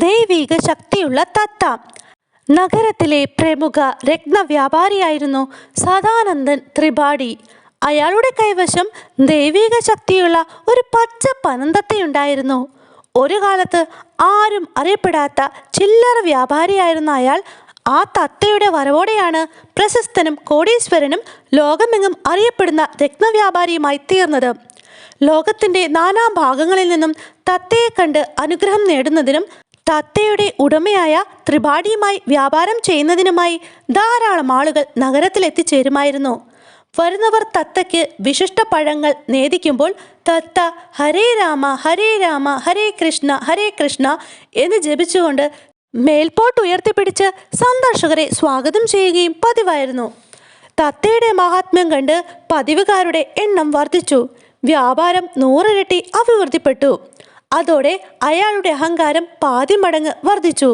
ദൈവിക ശക്തിയുള്ള തത്ത. നഗരത്തിലെ പ്രമുഖ രത്നവ്യാപാരിയായിരുന്നു സദാനന്ദൻ ത്രിപാഠി. അയാളുടെ കൈവശം ദൈവിക ശക്തിയുള്ള ഒരു പച്ച പനന്തത്തയുണ്ടായിരുന്നു. ഒരു കാലത്ത് ആരും അറിയപ്പെടാത്ത ചില്ലറ വ്യാപാരിയായിരുന്ന അയാൾ ആ തത്തയുടെ വരവോടെയാണ് പ്രശസ്തനും കോടീശ്വരനും ലോകമെങ്ങും അറിയപ്പെടുന്ന രത്നവ്യാപാരിയുമായി തീർന്നത്. ലോകത്തിൻ്റെ നാനാഭാഗങ്ങളിൽ നിന്നും തത്തയെ കണ്ട് അനുഗ്രഹം നേടുന്നതിനും തത്തയുടെ ഉടമയായ ത്രിപാഠിയുമായി വ്യാപാരം ചെയ്യുന്നതിനുമായി ധാരാളം ആളുകൾ നഗരത്തിലെത്തിച്ചേരുമായിരുന്നു. വരുന്നവർ തത്തയ്ക്ക് വിശിഷ്ട പഴങ്ങൾ നേദിക്കുമ്പോൾ തത്ത ഹരേ രാമ ഹരേ രാമ ഹരേ കൃഷ്ണ എന്ന് ജപിച്ചുകൊണ്ട് മേൽപോട്ട് ഉയർത്തിപ്പിടിച്ച് സന്ദർശകരെ സ്വാഗതം ചെയ്യുകയും പതിവായിരുന്നു. തത്തയുടെ മഹാത്മ്യം കണ്ട് പതിവുകാരുടെ എണ്ണം വർദ്ധിച്ചു. വ്യാപാരം 100 ഇരട്ടി അഭിവൃദ്ധിപ്പെട്ടു. അതോടെ അയാളുടെ അഹങ്കാരം 10 മടങ്ങ് വർദ്ധിച്ചു.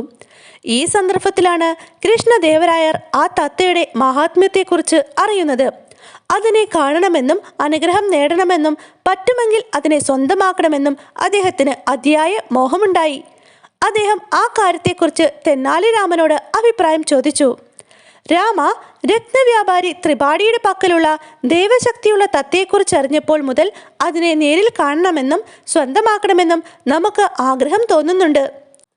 ഈ സന്ദർഭത്തിലാണ് കൃഷ്ണദേവരായർ ആ തത്തയുടെ മഹാത്മ്യത്തെക്കുറിച്ച് അറിയുന്നത്. അതിനെ കാണണമെന്നും അനുഗ്രഹം നേടണമെന്നും പറ്റുമെങ്കിൽ അതിനെ സ്വന്തമാക്കണമെന്നും അദ്ദേഹത്തിന് അതിയായ മോഹമുണ്ടായി. അദ്ദേഹം ആ കാര്യത്തെക്കുറിച്ച് തെന്നാലി രാമനോട് അഭിപ്രായം ചോദിച്ചു. രാമ, രത്നവ്യാപാരി ത്രിപാഠിയുടെ പക്കലുള്ള ദൈവശക്തിയുള്ള തത്തയെക്കുറിച്ച് അറിഞ്ഞപ്പോൾ മുതൽ അതിനെ നേരിൽ കാണണമെന്നും സ്വന്തമാക്കണമെന്നും നമുക്ക് ആഗ്രഹം തോന്നുന്നുണ്ട്.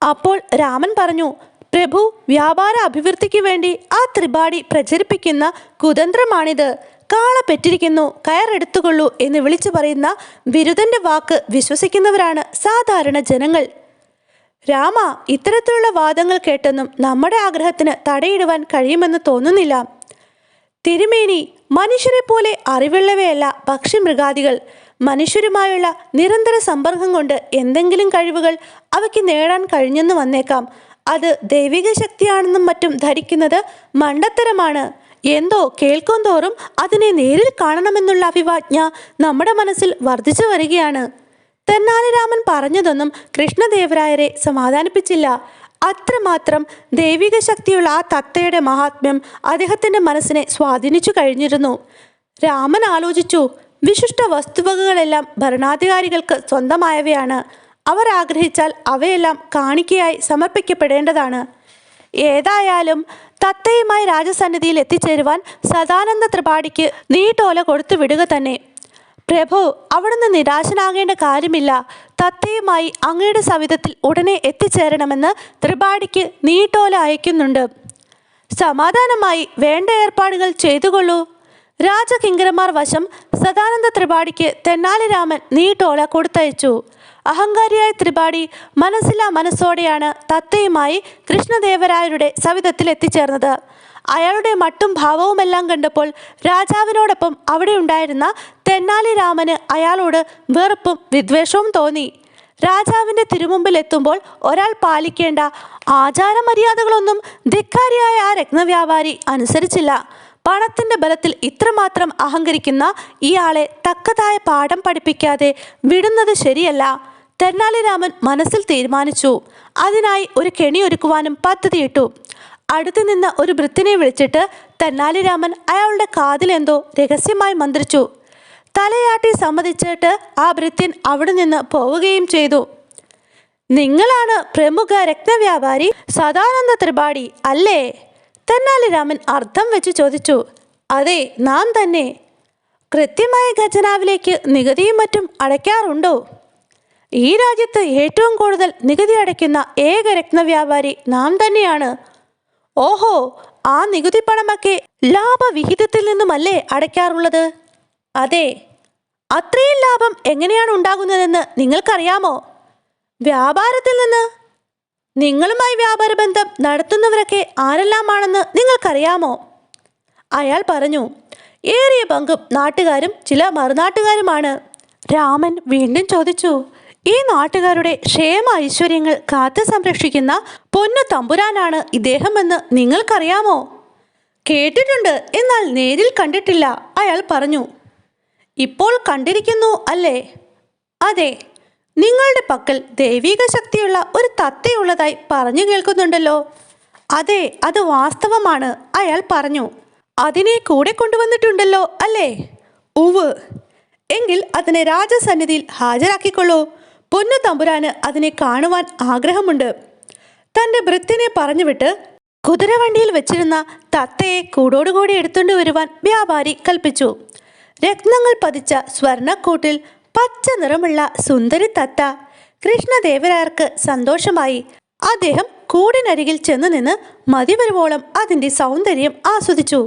അപ്പോൾ രാമൻ പറഞ്ഞു, പ്രഭു, വ്യാപാര അഭിവൃദ്ധിക്ക് വേണ്ടി ആ ത്രിപാഠി പ്രചരിപ്പിക്കുന്ന കുതന്ത്രമാണിത്. കാള പെറ്റിരിക്കുന്നു, കയറെടുത്തുകൊള്ളൂ എന്ന് വിളിച്ചു പറയുന്ന ബിരുദന്റെ വാക്ക് വിശ്വസിക്കുന്നവരാണ് സാധാരണ ജനങ്ങൾ. രാമ, ഇത്തരത്തിലുള്ള വാദങ്ങൾ കേട്ടെന്നും നമ്മുടെ ആഗ്രഹത്തിന് തടയിടുവാൻ കഴിയുമെന്ന് തോന്നുന്നില്ല. തിരുമേനി, മനുഷ്യരെ പോലെ അറിവുള്ളവയല്ല പക്ഷിമൃഗാദികൾ. മനുഷ്യരുമായുള്ള നിരന്തര സമ്പർക്കം കൊണ്ട് എന്തെങ്കിലും കഴിവുകൾ അവയ്ക്ക് നേടാൻ കഴിഞ്ഞെന്ന് വന്നേക്കാം. അത് ദൈവിക ശക്തിയാണെന്നും മറ്റും ധരിക്കുന്നത് മണ്ടത്തരമാണ്. എന്തോ കേൾക്കും തോറും അതിനെ നേരിൽ കാണണമെന്നുള്ള അഭിവാജ്ഞ നമ്മുടെ മനസ്സിൽ വർദ്ധിച്ചു വരികയാണ്. തെന്നാലി രാമൻ പറഞ്ഞതൊന്നും കൃഷ്ണദേവരായരെ സമാധാനിപ്പിച്ചില്ല. അത്രമാത്രം ദൈവിക ശക്തിയുള്ള ആ തത്തയുടെ മഹാത്മ്യം അദ്ദേഹത്തിൻ്റെ മനസ്സിനെ സ്വാധീനിച്ചു കഴിഞ്ഞിരുന്നു. രാമൻ ആലോചിച്ചു, വിശിഷ്ട വസ്തുവകകളെല്ലാം ഭരണാധികാരികൾക്ക് സ്വന്തമായവയാണ്. അവർ ആഗ്രഹിച്ചാൽ അവയെല്ലാം കാണിക്കയായി സമർപ്പിക്കപ്പെടേണ്ടതാണ്. ഏതായാലും തത്തയുമായി രാജസന്നിധിയിൽ എത്തിച്ചേരുവാൻ സദാനന്ദ ത്രിപാഠിക്ക് നീട്ടോല കൊടുത്തു വിടുക തന്നെ. പ്രഭു, അവിടുന്ന് നിരാശനാകേണ്ട കാര്യമില്ല. തത്തയുമായി അങ്ങയുടെ സവിധത്തിൽ ഉടനെ എത്തിച്ചേരണമെന്ന് ത്രിപാഠിക്ക് നീട്ടോല അയക്കുന്നുണ്ട്. സമാധാനമായി വേണ്ട ഏർപ്പാടുകൾ ചെയ്തുകൊള്ളൂ. രാജകിങ്കരന്മാർ വശം സദാനന്ദ ത്രിപാഠിക്ക് തെന്നാലി രാമൻ നീട്ടോല കൊടുത്തയച്ചു. അഹങ്കാരിയായ ത്രിപാഠി മനസ്സില്ലാ മനസ്സോടെയാണ് തത്തയുമായി കൃഷ്ണദേവരായരുടെ സവിധത്തിൽ എത്തിച്ചേർന്നത്. അയാളുടെ മട്ടും ഭാവവുമെല്ലാം കണ്ടപ്പോൾ രാജാവിനോടൊപ്പം അവിടെ ഉണ്ടായിരുന്ന തെന്നാലി രാമന് അയാളോട് വെറുപ്പും വിദ്വേഷവും തോന്നി. രാജാവിൻ്റെ തിരുമുമ്പിൽ എത്തുമ്പോൾ ഒരാൾ പാലിക്കേണ്ട ആചാരമര്യാദകളൊന്നും ധിക്കാരിയായ ആ രത്നവ്യാപാരി അനുസരിച്ചില്ല. പണത്തിൻ്റെ ബലത്തിൽ ഇത്രമാത്രം അഹങ്കരിക്കുന്ന ഇയാളെ തക്കതായ പാഠം പഠിപ്പിക്കാതെ വിടുന്നത് ശരിയല്ല. തെന്നാലി രാമൻ മനസ്സിൽ തീരുമാനിച്ചു. അതിനായി ഒരു കെണി ഒരുക്കുവാനും പദ്ധതിയിട്ടു. അടുത്തു നിന്ന് ഒരു ഭൃത്തിനെ വിളിച്ചിട്ട് തെന്നാലി രാമൻ അയാളുടെ കാതിലെന്തോ രഹസ്യമായി മന്ത്രിച്ചു. തലയാട്ടി സമ്മതിച്ചിട്ട് ആ ഭൃത്യൻ അവിടെ നിന്ന് പോവുകയും ചെയ്തു. നിങ്ങളാണ് പ്രമുഖ രത്നവ്യാപാരി സദാനന്ദ ത്രിപാഠി അല്ലേ? തെന്നാലി രാമൻ അർത്ഥം വെച്ച് ചോദിച്ചു. അതെ, നാം തന്നെ. കൃത്യമായ ഖജനാവിലേക്ക് നികുതിയും മറ്റും അടയ്ക്കാറുണ്ടോ? ഈ രാജ്യത്ത് ഏറ്റവും കൂടുതൽ നികുതി അടയ്ക്കുന്ന ഏക രത്നവ്യാപാരി നാം തന്നെയാണ്. ഓഹോ, ആ നികുതി പണമൊക്കെ ലാഭവിഹിതത്തിൽ നിന്നുമല്ലേ അടയ്ക്കാറുള്ളത്? അതെ. അത്രയും ലാഭം എങ്ങനെയാണ് ഉണ്ടാകുന്നതെന്ന് നിങ്ങൾക്കറിയാമോ? വ്യാപാരത്തിൽ നിന്ന്. നിങ്ങളുമായി വ്യാപാര ബന്ധം നടത്തുന്നവരൊക്കെ ആരെല്ലാമാണെന്ന് നിങ്ങൾക്കറിയാമോ? അയാൾ പറഞ്ഞു, ഏറിയ പങ്കും നാട്ടുകാരും ചില മറുനാട്ടുകാരുമാണ്. രാമൻ വീണ്ടും ചോദിച്ചു, ഈ നാട്ടുകാരുടെ ക്ഷേമ ഐശ്വര്യങ്ങൾ കാത്തു സംരക്ഷിക്കുന്ന പൊന്നു തമ്പുരാനാണ് ഇദ്ദേഹമെന്ന് നിങ്ങൾക്കറിയാമോ? കേട്ടിട്ടുണ്ട്, എന്നാൽ നേരിൽ കണ്ടിട്ടില്ല. അയാൾ പറഞ്ഞു. ഇപ്പോൾ കണ്ടിരിക്കുന്നു അല്ലേ? അതെ. നിങ്ങളുടെ പക്കൽ ദൈവിക ശക്തിയുള്ള ഒരു തത്തയുള്ളതായി പറഞ്ഞു കേൾക്കുന്നുണ്ടല്ലോ. അതെ, അത് വാസ്തവമാണ്. അയാൾ പറഞ്ഞു. അതിനെ കൂടെ കൊണ്ടുവന്നിട്ടുണ്ടല്ലോ അല്ലേ? ഉവ്. എങ്കിൽ അതിനെ രാജസന്നിധിയിൽ ഹാജരാക്കിക്കൊള്ളൂ. പൊന്നു തമ്പുരാന് അതിനെ കാണുവാൻ ആഗ്രഹമുണ്ട്. തൻ്റെ ഭൃത്യനെ പറഞ്ഞുവിട്ട് കുതിരവണ്ടിയിൽ വെച്ചിരുന്ന തത്തയെ കൂടോടുകൂടി എടുത്തുകൊണ്ട് വരുവാൻ വ്യാപാരി കൽപ്പിച്ചു. രത്നങ്ങൾ പതിച്ച സ്വർണ്ണക്കൂട്ടിൽ പച്ച നിറമുള്ള സുന്ദരി തത്ത. കൃഷ്ണദേവരായർക്ക് സന്തോഷമായി. അദ്ദേഹം കൂടിനരികിൽ ചെന്നു നിന്ന് മതിവരുവോളം അതിൻ്റെ സൗന്ദര്യം ആസ്വദിച്ചു.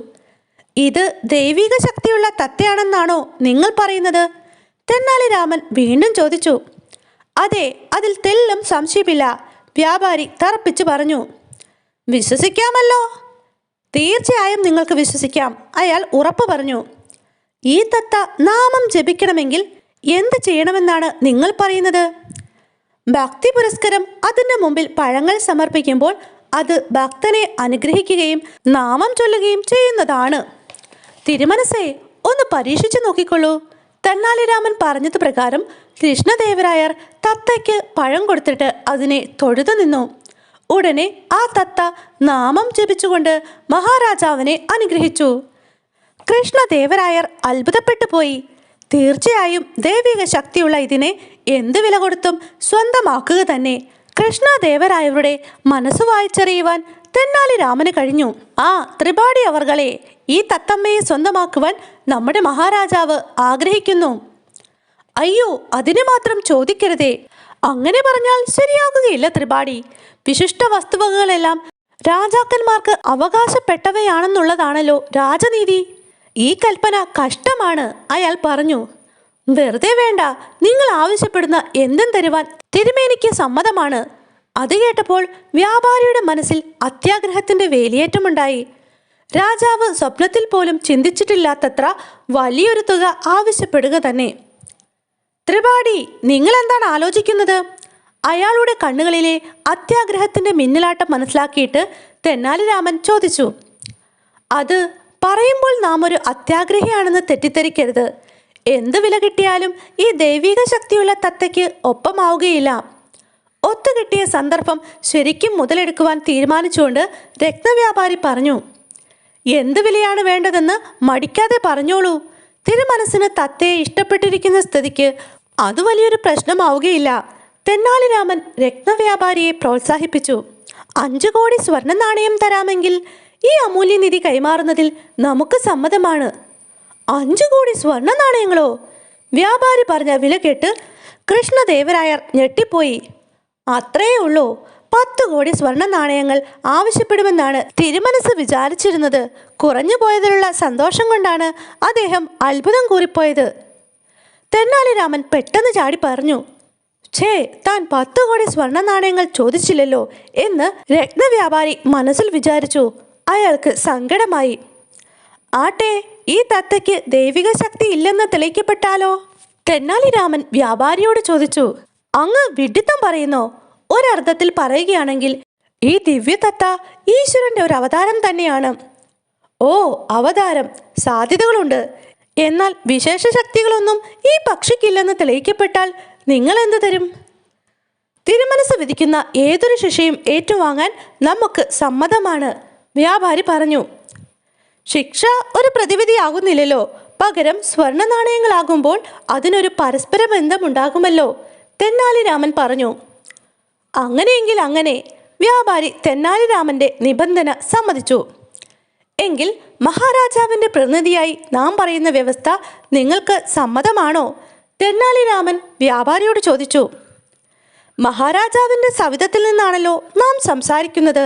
ഇത് ദൈവിക ശക്തിയുള്ള തത്തയാണെന്നാണോ നിങ്ങൾ പറയുന്നത്? തെന്നാലി രാമൻ വീണ്ടും ചോദിച്ചു. അതെ, അതിൽ തെല്ലും സംശയമില്ല, വ്യാപാരി തറപ്പിച്ചു പറഞ്ഞു. വിശ്വസിക്കാമല്ലോ? തീർച്ചയായും നിങ്ങൾക്ക് വിശ്വസിക്കാം, അയാൾ ഉറപ്പു പറഞ്ഞു. ഈ തത്ത നാമം ജപിക്കണമെങ്കിൽ എന്ത് ചെയ്യണമെന്നാണ് നിങ്ങൾ പറയുന്നത്? ഭക്തി പുരസ്കരം അതിൻ്റെ മുമ്പിൽ പഴങ്ങൾ സമർപ്പിക്കുമ്പോൾ അത് ഭക്തനെ അനുഗ്രഹിക്കുകയും നാമം ചൊല്ലുകയും ചെയ്യുന്നതാണ്. തിരുമനസേ, ഒന്ന് പരീക്ഷിച്ചു നോക്കിക്കൊള്ളൂ. തെന്നാലിരാമൻ പറഞ്ഞത് പ്രകാരം കൃഷ്ണദേവരായർ തത്തയ്ക്ക് പഴം കൊടുത്തിട്ട് അതിനെ തൊഴുതു നിന്നു. ഉടനെ ആ തത്ത നാമം ജപിച്ചുകൊണ്ട് മഹാരാജാവിനെ അനുഗ്രഹിച്ചു. കൃഷ്ണദേവരായർ അത്ഭുതപ്പെട്ടു പോയി. തീർച്ചയായും ദൈവിക ശക്തിയുള്ള ഇതിനെ എന്ത് വില കൊടുത്തും സ്വന്തമാക്കുക തന്നെ. കൃഷ്ണദേവരായരുടെ മനസ്സ് വായിച്ചറിയുവാൻ തെന്നാലി രാമന് കഴിഞ്ഞു. ആ ത്രിപാഠി അവർകളെ, ഈ തത്തമ്മയെ സ്വന്തമാക്കുവാൻ നമ്മുടെ മഹാരാജാവ് ആഗ്രഹിക്കുന്നു. അയ്യോ, അതിനെ മാത്രം ചോദിക്കരുതേ. അങ്ങനെ പറഞ്ഞാൽ ശരിയാകുകയില്ല ത്രിപാഠി. വിശിഷ്ട വസ്തുവകകളെല്ലാം രാജാക്കന്മാർക്ക് അവകാശപ്പെട്ടവയാണെന്നുള്ളതാണല്ലോ രാജനീതി. ഈ കൽപ്പന കഷ്ടമാണ്, അയാൾ പറഞ്ഞു. വെറുതെ വേണ്ട, നിങ്ങൾ ആവശ്യപ്പെടുന്ന എന്തും തരുവാൻ തിരുമേനിക്ക് സമ്മതമാണ്. അത് കേട്ടപ്പോൾ വ്യാപാരിയുടെ മനസ്സിൽ അത്യാഗ്രഹത്തിന്റെ വേലിയേറ്റമുണ്ടായി. രാജാവ് സ്വപ്നത്തിൽ പോലും ചിന്തിച്ചിട്ടില്ലാത്തത്ര വലിയൊരു തുക ആവശ്യപ്പെടുക തന്നെ. ത്രിപാഠി, നിങ്ങൾ എന്താണ് ആലോചിക്കുന്നത്? അയാളുടെ കണ്ണുകളിലെ അത്യാഗ്രഹത്തിന്റെ മിന്നലാട്ടം മനസ്സിലാക്കിയിട്ട് തെന്നാലി രാമൻ ചോദിച്ചു. അത് പറയുമ്പോൾ നാം ഒരു അത്യാഗ്രഹിയാണെന്ന് തെറ്റിദ്ധരിക്കരുത്. എന്ത് വില കിട്ടിയാലും ഈ ദൈവിക ശക്തിയുള്ള തത്തയ്ക്ക് ഒപ്പമാവുകയില്ല. ഒത്തുകിട്ടിയ സന്ദർഭം ശരിക്കും മുതലെടുക്കുവാൻ തീരുമാനിച്ചുകൊണ്ട് രത്നവ്യാപാരി പറഞ്ഞു. എന്ത് വിലയാണ് വേണ്ടതെന്ന് മടിക്കാതെ പറഞ്ഞോളൂ. തിരുമനസ്സിന് തത്തയെ ഇഷ്ടപ്പെട്ടിരിക്കുന്ന സ്ഥിതിക്ക് അത് വലിയൊരു പ്രശ്നമാവുകയില്ല. തെന്നാലി രാമൻ രത്നവ്യാപാരിയെ പ്രോത്സാഹിപ്പിച്ചു. 5 കോടി സ്വർണ്ണ നാണയം തരാമെങ്കിൽ ഈ അമൂല്യനിധി കൈമാറുന്നതിൽ നമുക്ക് സമ്മതമാണ്. 5 കോടി സ്വർണ്ണ നാണയങ്ങളോ? വ്യാപാരി പറഞ്ഞ വില കേട്ട് കൃഷ്ണദേവരായർ ഞെട്ടിപ്പോയി. അത്രയേ ഉള്ളൂ. 10 കോടി സ്വർണ്ണ നാണയങ്ങൾ ആവശ്യപ്പെടുമെന്നാണ് തിരുമനസ് വിചാരിച്ചിരുന്നത്. കുറഞ്ഞു പോയതിലുള്ള സന്തോഷം കൊണ്ടാണ് അദ്ദേഹം അത്ഭുതം കൂറിപ്പോയത്. തെന്നാലി രാമൻ പെട്ടെന്ന് ചാടി പറഞ്ഞു. ഛേ, താൻ 10 കോടി സ്വർണ്ണ നാണയങ്ങൾ ചോദിച്ചില്ലല്ലോ എന്ന് രത്നവ്യാപാരി മനസ്സിൽ വിചാരിച്ചു. അയാൾക്ക് സങ്കടമായി. ആട്ടെ, ഈ തത്തയ്ക്ക് ദൈവിക ശക്തി ഇല്ലെന്ന് തെളിയിക്കപ്പെട്ടാലോ? തെന്നാലി രാമൻ വ്യാപാരിയോട് ചോദിച്ചു. അങ്ങ് വിഡ്ഢിത്തം പറയുന്നോ? ഒരർത്ഥത്തിൽ പറയുകയാണെങ്കിൽ ഈ ദിവ്യ തത്ത ഈശ്വരന്റെ ഒരു അവതാരം തന്നെയാണ്. ഓ, അവതാരം, സാധ്യതകളുണ്ട്. എന്നാൽ വിശേഷ ശക്തികളൊന്നും ഈ പക്ഷിക്കില്ലെന്ന് തെളിയിക്കപ്പെട്ടാൽ നിങ്ങൾ എന്ത് തരും? തിരുമനസ് വിധിക്കുന്ന ഏതൊരു ശിക്ഷയും ഏറ്റുവാങ്ങാൻ നമുക്ക് സമ്മതമാണ്, വ്യാപാരി പറഞ്ഞു. ശിക്ഷ ഒരു പ്രതിവിധിയാകുന്നില്ലല്ലോ. പകരം സ്വർണ്ണ നാണയങ്ങളാകുമ്പോൾ അതിനൊരു പരസ്പര ബന്ധമുണ്ടാകുമല്ലോ, തെന്നാലി രാമൻ പറഞ്ഞു. അങ്ങനെയെങ്കിൽ അങ്ങനെ. വ്യാപാരി തെന്നാലി രാമന്റെ നിബന്ധന സമ്മതിച്ചു. എങ്കിൽ മഹാരാജാവിൻ്റെ പ്രതിനിധിയായി നാം പറയുന്ന വ്യവസ്ഥ നിങ്ങൾക്ക് സമ്മതമാണോ? തെന്നാലി രാമൻ വ്യാപാരിയോട് ചോദിച്ചു. മഹാരാജാവിൻ്റെ സവിധത്തിൽ നിന്നാണല്ലോ നാം സംസാരിക്കുന്നത്.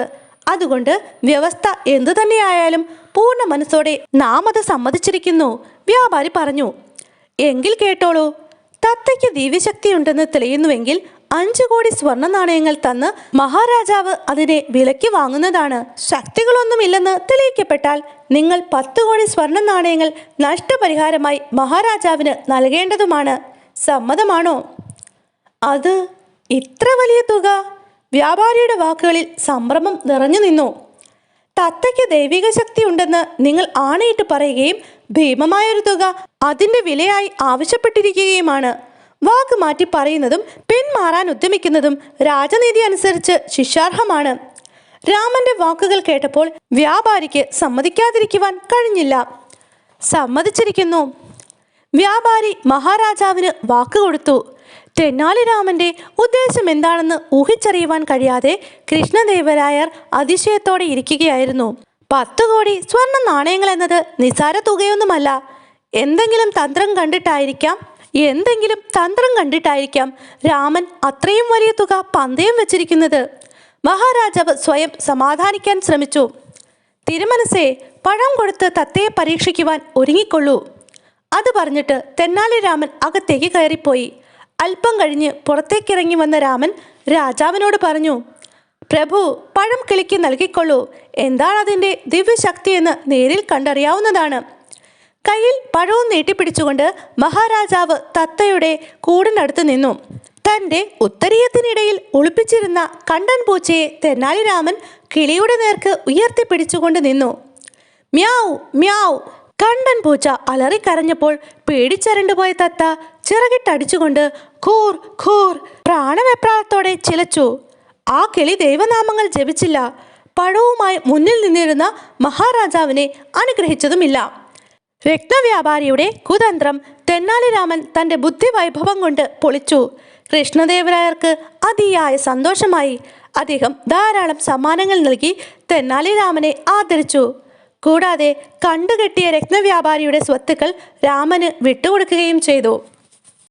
അതുകൊണ്ട് വ്യവസ്ഥ എന്തു തന്നെയായാലും പൂർണ്ണ മനസ്സോടെ നാം അത് സമ്മതിച്ചിരിക്കുന്നു, വ്യാപാരി പറഞ്ഞു. എങ്കിൽ കേട്ടോളൂ. തത്തയ്ക്ക് ദിവ്യശക്തിയുണ്ടെന്ന് തെളിയുന്നുവെങ്കിൽ 5 കോടി സ്വർണ്ണ നാണയങ്ങൾ തന്ന് മഹാരാജാവ് അതിനെ വിലയ്ക്ക് വാങ്ങുന്നതാണ്. ശക്തികളൊന്നുമില്ലെന്ന് തെളിയിക്കപ്പെട്ടാൽ നിങ്ങൾ 10 കോടി സ്വർണ്ണ നാണയങ്ങൾ നഷ്ടപരിഹാരമായി മഹാരാജാവിന് നൽകേണ്ടതുമാണ്. സമ്മതമാണോ? അത് ഇത്ര വലിയ തുക? വ്യാപാരിയുടെ വാക്കുകളിൽ സംഭ്രമം നിറഞ്ഞു നിന്നു. തത്തയ്ക്ക് ദൈവിക ശക്തി ഉണ്ടെന്ന് നിങ്ങൾ ആണയിട്ട് പറയുകയും ഭീമമായൊരു തുക അതിൻ്റെ വിലയായി ആവശ്യപ്പെട്ടിരിക്കുകയുമാണ്. വാക്ക് മാറ്റി പറയുന്നതും പിന്മാറാൻ ഉദ്യമിക്കുന്നതും രാജനീതി അനുസരിച്ച് ശിക്ഷാർഹമാണ്. രാമന്റെ വാക്കുകൾ കേട്ടപ്പോൾ വ്യാപാരിക്ക് സമ്മതിക്കാതിരിക്കുവാൻ കഴിഞ്ഞില്ല. സമ്മതിച്ചിരിക്കുന്നു. വ്യാപാരി മഹാരാജാവിന് വാക്ക് കൊടുത്തു. തെന്നാലിരാമന്റെ ഉദ്ദേശം എന്താണെന്ന് ഊഹിച്ചറിയുവാൻ കഴിയാതെ കൃഷ്ണദേവരായർ അതിശയത്തോടെ ഇരിക്കുകയായിരുന്നു. 10 കോടി സ്വർണ്ണ നാണയങ്ങൾ എന്നത് നിസാര തുകയൊന്നുമല്ല. എന്തെങ്കിലും തന്ത്രം കണ്ടിട്ടായിരിക്കാം രാമൻ അത്രയും വലിയ തുക പന്തയം വെച്ചിരിക്കുന്നത്. മഹാരാജാവ് സ്വയം സമാധാനിക്കാൻ ശ്രമിച്ചു. തിരുമനസേ, പഴം കൊടുത്ത് തത്തയെ പരീക്ഷിക്കുവാൻ ഒരുങ്ങിക്കൊള്ളൂ. അത് പറഞ്ഞിട്ട് തെന്നാലിരാമൻ അകത്തേക്ക് കയറിപ്പോയി. അല്പം കഴിഞ്ഞ് പുറത്തേക്കിറങ്ങി വന്ന രാമൻ രാജാവിനോട് പറഞ്ഞു, പ്രഭു, പഴം കിളിക്ക് നൽകിക്കൊള്ളൂ. എന്താണതിൻ്റെ ദിവ്യശക്തിയെന്ന് നേരിൽ കണ്ടറിയാവുന്നതാണ്. കയ്യിൽ പഴവും നീട്ടിപ്പിടിച്ചുകൊണ്ട് മഹാരാജാവ് തത്തയുടെ കൂടിനടുത്ത് നിന്നു. തൻ്റെ ഉത്തരീയത്തിനിടയിൽ ഒളിപ്പിച്ചിരുന്ന കണ്ടൻ പൂച്ചയെ തെന്നാലിരാമൻ കിളിയുടെ നേർക്ക് ഉയർത്തിപ്പിടിച്ചുകൊണ്ട് നിന്നു. മ്യാവ് മ്യാവ്. കണ്ടൻ പൂച്ച അലറിക്കരഞ്ഞപ്പോൾ പേടിച്ചരണ്ടുപോയ തത്ത ചിറകിട്ടടിച്ചുകൊണ്ട് ഖൂർ ഖൂർ പ്രാണവെപ്രാളത്തോടെ ചിലച്ചു. ആ കിളി ദൈവനാമങ്ങൾ ജപിച്ചില്ല. പഴവുമായി മുന്നിൽ നിന്നിരുന്ന മഹാരാജാവിനെ അനുഗ്രഹിച്ചതുമില്ല. രത്നവ്യാപാരിയുടെ കുതന്ത്രം തെന്നാലിരാമൻ തൻ്റെ ബുദ്ധിവൈഭവം കൊണ്ട് പൊളിച്ചു. കൃഷ്ണദേവരായർക്ക് അതിയായ സന്തോഷമായി. അദ്ദേഹം ധാരാളം സമ്മാനങ്ങൾ നൽകി തെന്നാലിരാമനെ ആദരിച്ചു. കൂടാതെ കണ്ടുകെട്ടിയ രത്നവ്യാപാരിയുടെ സ്വത്തുക്കൾ രാമന് വിട്ടുകൊടുക്കുകയും ചെയ്തു.